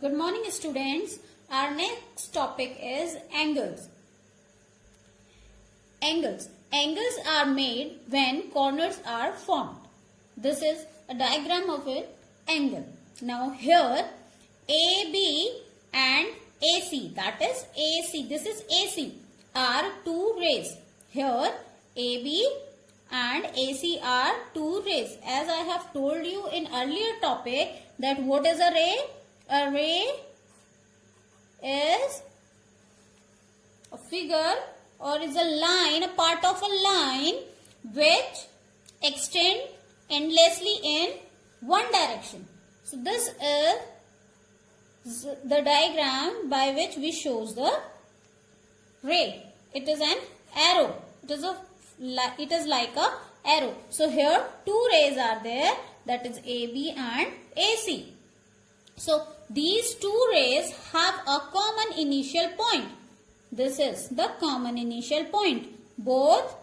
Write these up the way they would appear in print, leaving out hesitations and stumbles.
Good morning, students. Our next topic is angles. Angles are made when corners are formed. This is a diagram of an angle. Now here AB and AC, that is AC, this is AC, are two rays. Here AB and AC are two rays. As I have told you in earlier topic that what is a ray? A ray is a figure or is a line, a part of a line which extend endlessly in one direction. So this is the diagram by which we shows the ray. It is an arrow. It is like a arrow. So here two rays are there, that is AB and AC. So these two rays have a common initial point. This is the common initial point. Both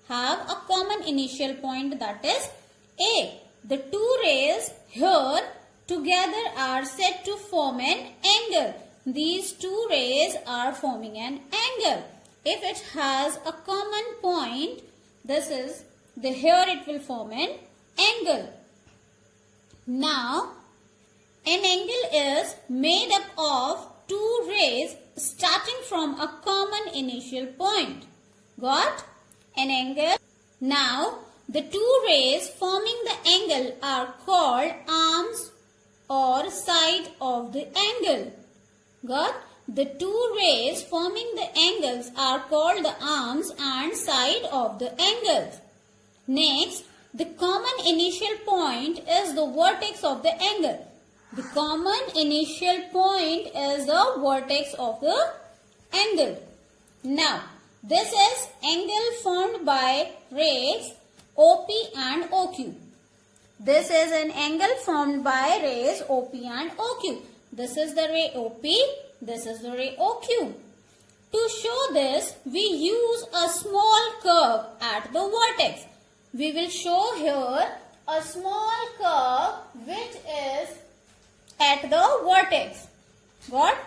have a common initial point, that is A. The two rays here together are said to form an angle. These two rays are forming an angle. If it has a common point, here it will form an angle. Now, an angle is made up of two rays starting from a common initial point. Got? An angle. Now, the two rays forming the angle are called arms or side of the angle. Got? The two rays forming the angles are called the arms and side of the angles. Next, the common initial point is the vertex of the angle. The common initial point is the vertex of the angle. Now, this is angle formed by rays OP and OQ. This is an angle formed by rays OP and OQ. This is the ray OP. This is the ray OQ. To show this, we use a small curve at the vertex. We will show here a small curve which is at the vertex. What?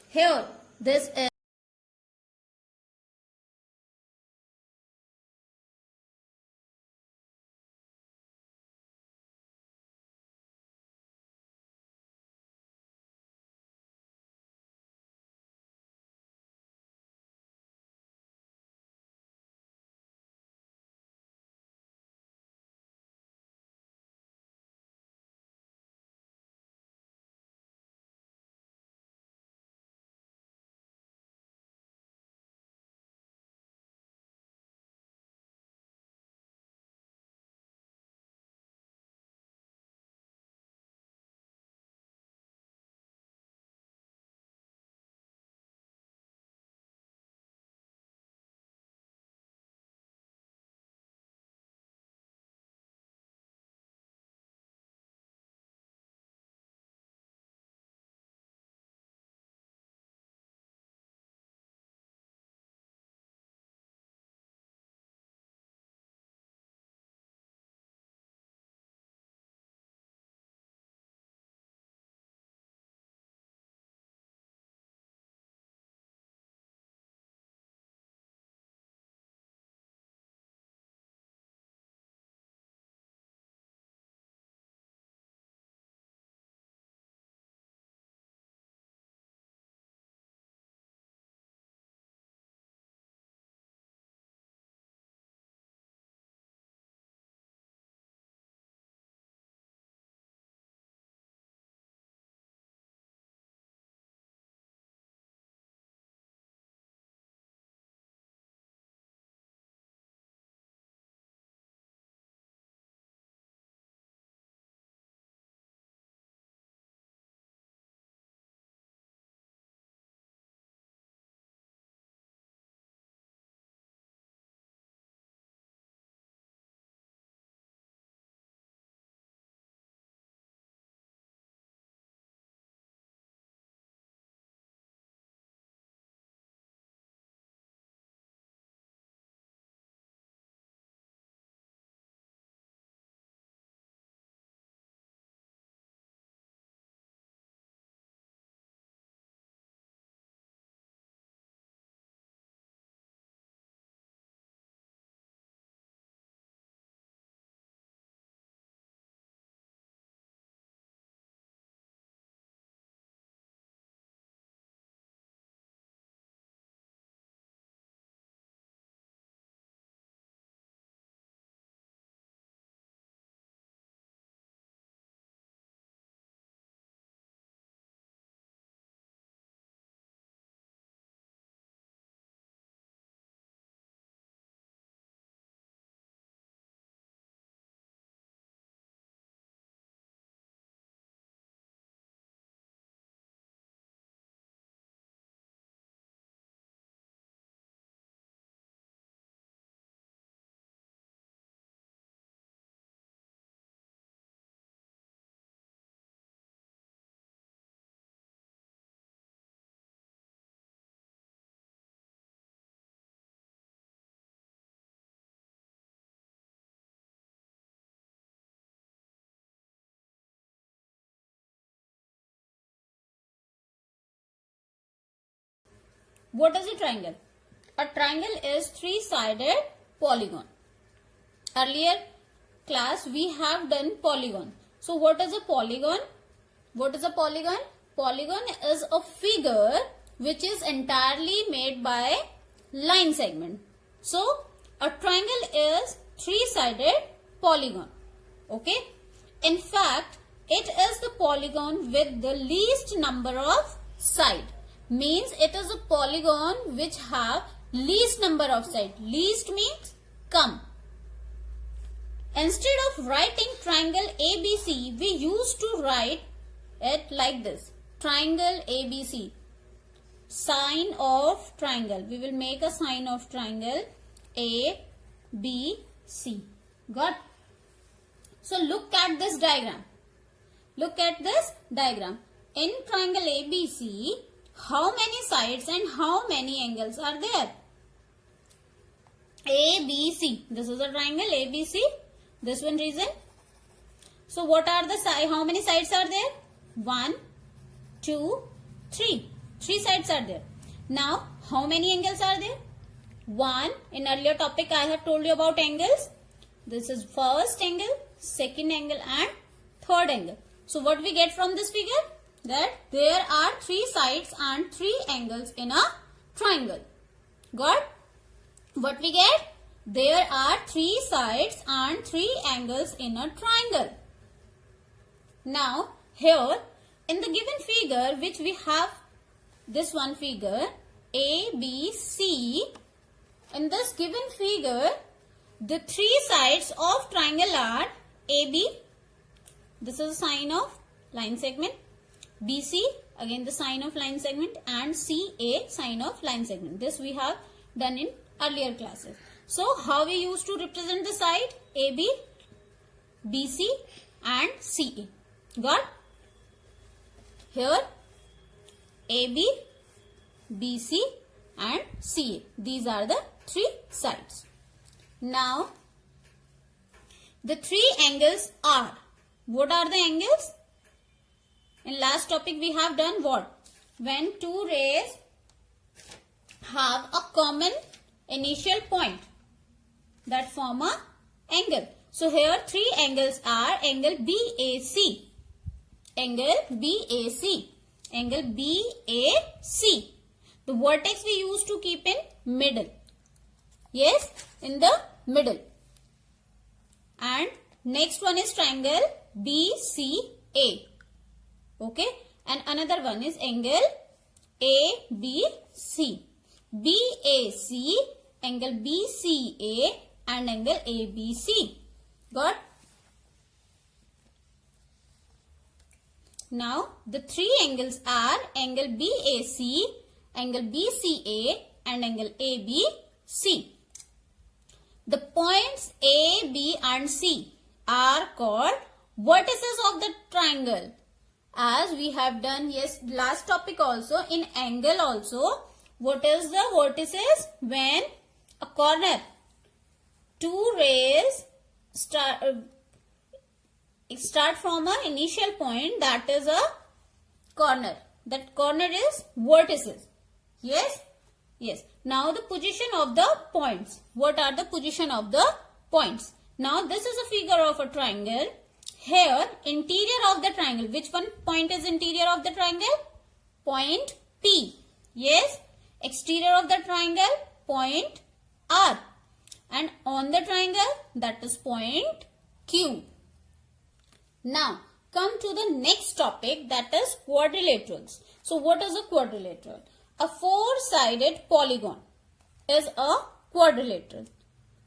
Here, this is What is a triangle? A triangle is three-sided polygon. Earlier class we have done polygon. So what is a polygon? What is a polygon? Polygon is a figure which is entirely made by line segment. So a triangle is three-sided polygon. Okay. In fact, it is the polygon with the least number of sides. Means it is a polygon which have least number of sides. Least means come. Instead of writing triangle ABC, we used to write it like this. Triangle ABC. Sign of triangle. We will make a sign of triangle ABC. Got? So look at this diagram. Look at this diagram. In triangle ABC, how many sides and how many angles are there? ABC. This is a triangle ABC. This one reason. So what are the sides? How many sides are there? 1, 2, 3. 3 sides are there. Now how many angles are there? 1. In earlier topic I have told you about angles. This is first angle, second angle and third angle. So what we get from this figure? That there are 3 sides and 3 angles in a triangle. Got? What we get? There are 3 sides and 3 angles in a triangle. Now here in the given figure which we have this one figure ABC. In this given figure the 3 sides of triangle are AB. This is a sign of line segment. BC, again the sign of line segment, and CA, sign of line segment. This we have done in earlier classes. So how we used to represent the side? AB, BC and CA. Got? Here AB, BC and CA. These are the 3 sides. Now the 3 angles are. What are the angles? In last topic we have done what? When 2 rays have a common initial point that form a angle. So here 3 angles are angle BAC, angle BAC, angle BAC. The vertex we used to keep in middle. Yes, in the middle. And next one is triangle BCA. Okay, and another one is angle ABC, BAC, angle BCA and angle ABC. Got? Now the 3 angles are angle BAC, angle BCA and angle ABC. The points A, B and C are called vertices of the triangle. As we have done last topic also, in angle also, what is the vertices? When a corner, 2 rays start from an initial point, that is a corner. That corner is vertices. Yes? Yes. Now the position of the points. What are the position of the points? Now this is a figure of a triangle. Here, interior of the triangle. Which one point is interior of the triangle? Point P. Yes. Exterior of the triangle, point R. And on the triangle, that is point Q. Now, come to the next topic, that is quadrilaterals. So, what is a quadrilateral? A 4-sided polygon is a quadrilateral.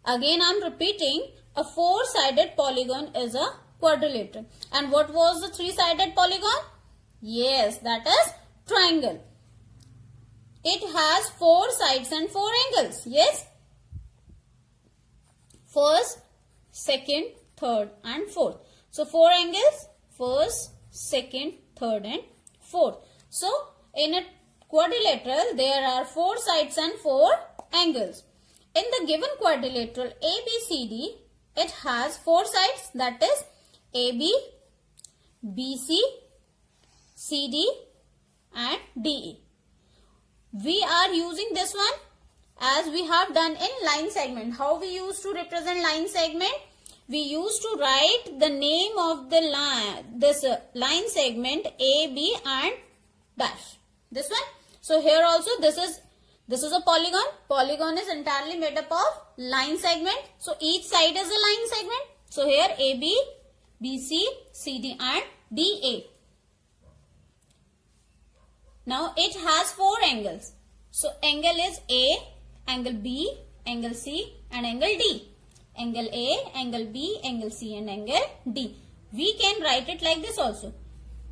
Again, I am repeating, a 4-sided polygon is a quadrilateral. And what was the 3-sided polygon? Yes, that is triangle. It has 4 sides and 4 angles. Yes. First, second, third and fourth. So 4 angles. First, second, third and fourth. So in a quadrilateral there are 4 sides and 4 angles. In the given quadrilateral ABCD, it has 4 sides, that is AB, BC, CD and DE. we are using this one as we have done in line segment. How we used to represent line segment? We used to write the name of the line, this line segment A, B and dash. This one. So here also this is a polygon. Polygon is entirely made up of line segment. So each side is a line segment. So here AB, BC, CD and DA. Now it has 4 angles. So angle is A, angle B, angle C and angle D. Angle A, angle B, angle C and angle D. We can write it like this also.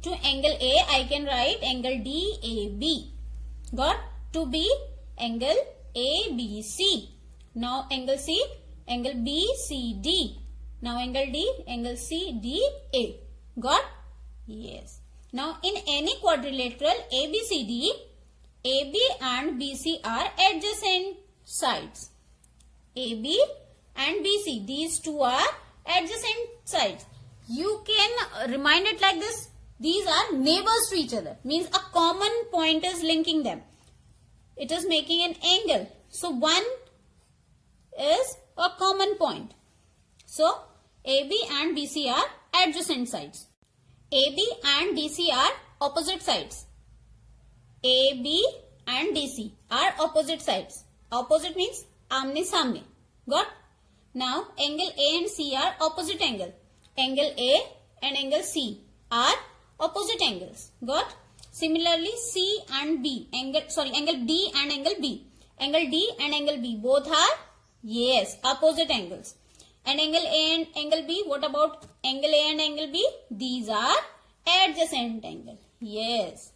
To angle A, I can write angle DAB. Got? To B, angle ABC. Now angle C, angle BCD. Now angle D, angle CDA. Got? Yes. Now in any quadrilateral ABCD, AB and BC are adjacent sides. AB and BC, these two are adjacent sides. You can remind it like this. These are neighbors to each other. Means a common point is linking them. It is making an angle. So one is a common point. So AB and BC are adjacent sides. AB and DC are opposite sides. AB and DC are opposite sides. Opposite means आमने सामने. Got? Now angle A and C are opposite angle. Angle A and angle C are opposite angles. Got? Similarly C and B, angle D and angle B. Angle D and angle B both are, yes, opposite angles. And angle A and angle B, what about angle A and angle B? These are adjacent angle. Yes.